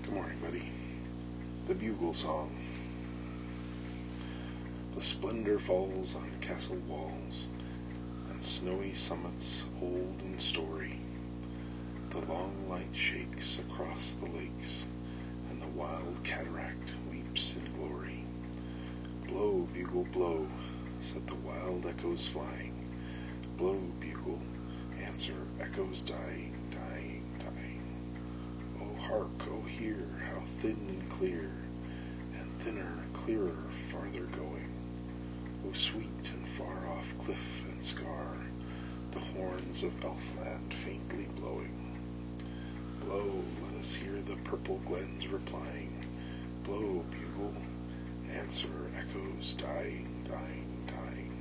Good morning, buddy. The Bugle Song. The splendor falls on castle walls and snowy summits old in story. The long light shakes across the lakes, and the wild cataract leaps in glory. Blow, bugle, blow, set the wild echoes flying. Blow, bugle, answer echoes dying, dying, dying. Oh, hark, oh, hear, how thin and clear, and thinner, clearer, farther going. Oh, sweet and far off cliff and scar, the horns of Elfland faintly blowing. Blow, let us hear the purple glens replying. Blow, bugle, answer echoes dying, dying, dying.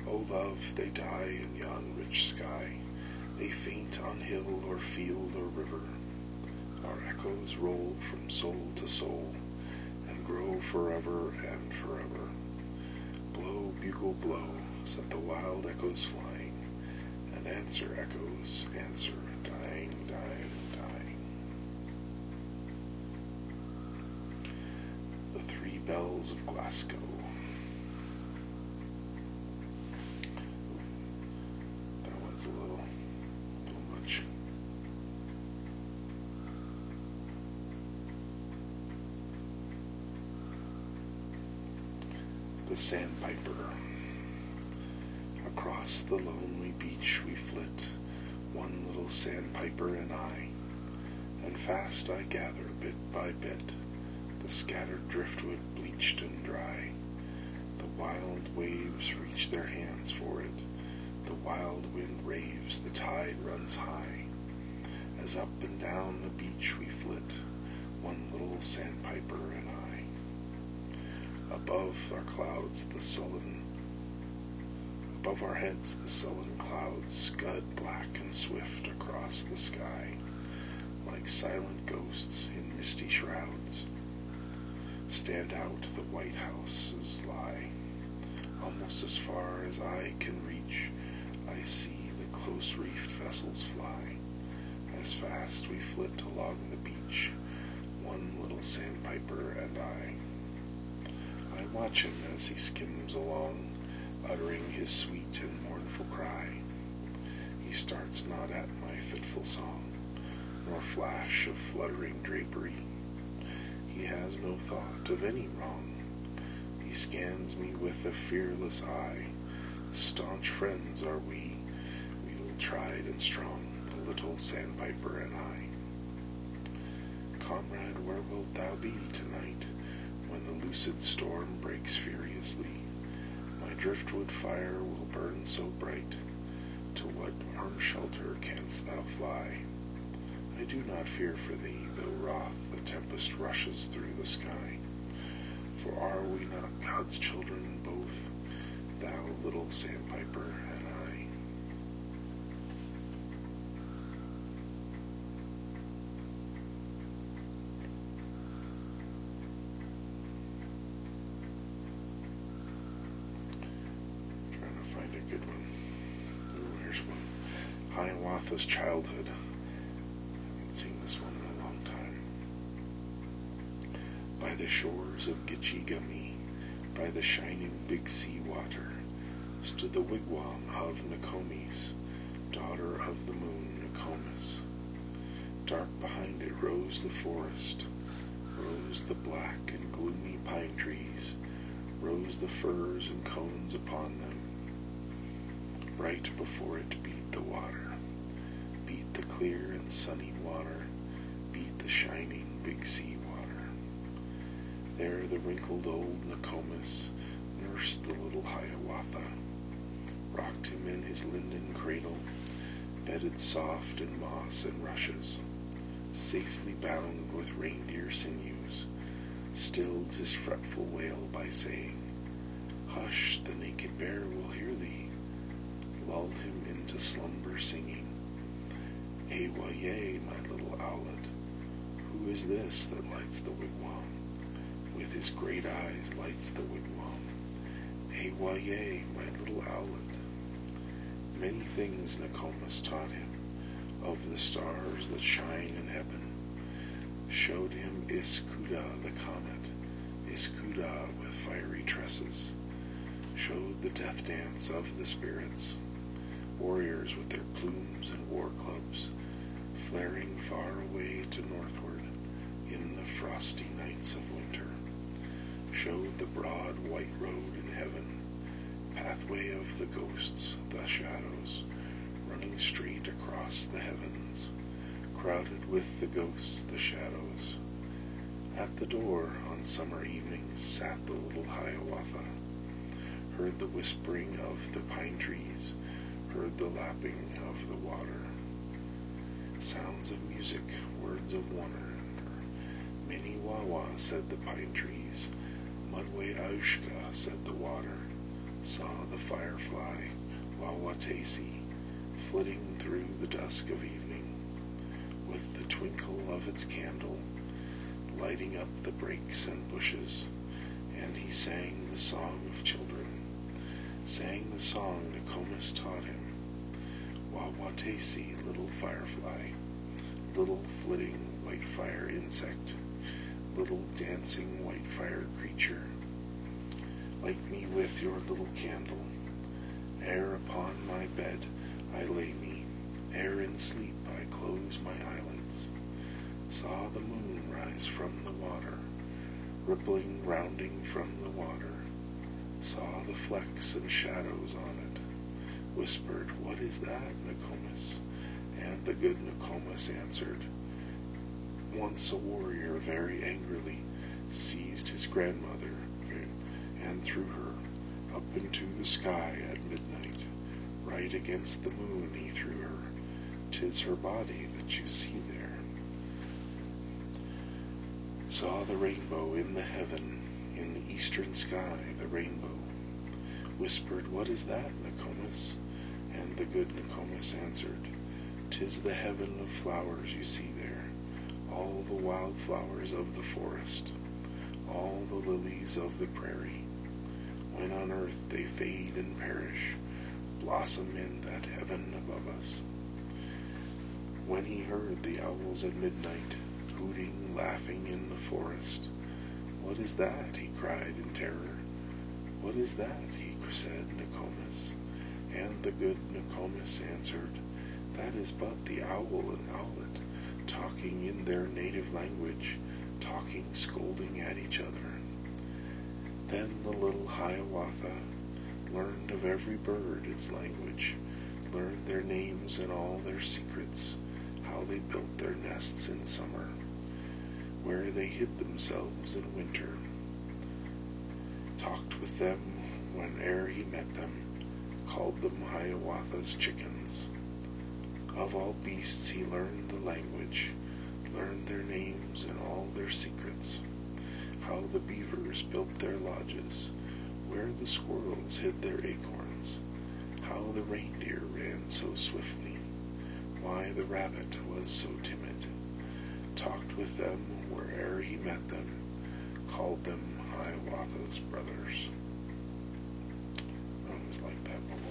Oh, love, they die in yon rich sky. They faint on hill or field or river. Our echoes roll from soul to soul and grow forever and forever. Blow, bugle, blow, set the wild echoes flying, and answer echoes, answer, dying, dying, dying. The Three Bells of Glasgow. That one's a little much. The Sandpiper. Across the lonely beach we flit, one little sandpiper and I, and fast I gather bit by bit the scattered driftwood bleached and dry. The wild waves reach their hands for it, the wild wind raves, the tide runs high. As up and down the beach we flit, one little sandpiper and I. Above our heads the sullen clouds scud black and swift across the sky, like silent ghosts in misty shrouds. Stand out the white houses lie. Almost as far as eye can reach, I see the close-reefed vessels fly. As fast we flit along the beach, one little sandpiper and I. I watch him as he skims along, uttering his sweet and mournful cry. He starts not at my fitful song, nor flash of fluttering drapery. He has no thought of any wrong. He scans me with a fearless eye. Staunch friends are we will tried and strong, the little sandpiper and I. Comrade, where wilt thou be tonight, when the lucid storm breaks furiously? My driftwood fire will burn so bright. To what warm shelter canst thou fly? I do not fear for thee, though wroth the tempest rushes through the sky. For are we not God's children both, thou little sandpiper and I? Trying to find a good one. Ooh, here's one. Hiawatha's Childhood. I haven't seen this one in a long time. By the shores of Gitchigami, by the shining big sea water, stood the wigwam of Nokomis, daughter of the moon Nokomis. Dark behind it rose the forest, rose the black and gloomy pine trees, rose the firs and cones upon them. Right before it beat the water, beat the clear and sunny water, beat the shining big sea water. There the wrinkled old Nokomis nursed the little Hiawatha, rocked him in his linden cradle, bedded soft in moss and rushes, safely bound with reindeer sinews, stilled his fretful wail by saying, "Hush, the naked bear will hear thee," lulled him into slumber singing, "Awa-yay, my little owlet, who is this that lights the wigwam? With his great eyes lights the wigwam. Awa-yay, my little owlet." Many things Nokomis taught him, of the stars that shine in heaven, showed him Iskuda the comet, Iskuda with fiery tresses, showed the death dance of the spirits, warriors with their plumes and war clubs, flaring far away to northward in the frosty nights of winter, showed the broad white road in heaven, pathway of the ghosts, the shadows, running straight across the heavens, crowded with the ghosts, the shadows. At the door on summer evenings sat the little Hiawatha, heard the whispering of the pine trees, heard the lapping of the water. Sounds of music, words of wonder. Mini Wawa, said the pine trees. Mudway Aushka, said the water. Saw the firefly, Wawatesi, flitting through the dusk of evening, with the twinkle of its candle, lighting up the brakes and bushes, and he sang the song of children, sang the song Nokomis taught him. Wawatesi, little firefly, little flitting white fire insect, little dancing white fire creature, light me with your little candle, ere upon my bed I lay me, ere in sleep I close my eyelids, saw the moon rise from the water, rippling rounding from the water, saw the flecks and shadows on it, whispered, what is that, Nokomis? And the good Nokomis answered, once a warrior very angrily seized his grandmother and threw her up into the sky at midnight. Right against the moon he threw her. 'Tis her body that you see there. Saw the rainbow in the heaven, in the eastern sky the rainbow. Whispered, what is that, Nokomis? And the good Nokomis answered, 'Tis the heaven of flowers you see there, all the wild flowers of the forest, all the lilies of the prairie. When on earth they fade and perish, blossom in that heaven above us. When he heard the owls at midnight, hooting, laughing in the forest, what is that? He cried in terror. What is that? He said, Nokomis. And the good Nokomis answered, that is but the owl and owlet, talking in their native language, talking, scolding at each other. Then the little Hiawatha learned of every bird its language, learned their names and all their secrets, how they built their nests in summer, where they hid themselves in winter, talked with them whene'er he met them, called them Hiawatha's chickens. Of all beasts he learned the language, learned their names and all their secrets, how the beavers built their lodges, where the squirrels hid their acorns, how the reindeer ran so swiftly, why the rabbit was so timid, talked with them where'er he met them, called them Hiawatha's brothers. I always liked that poem.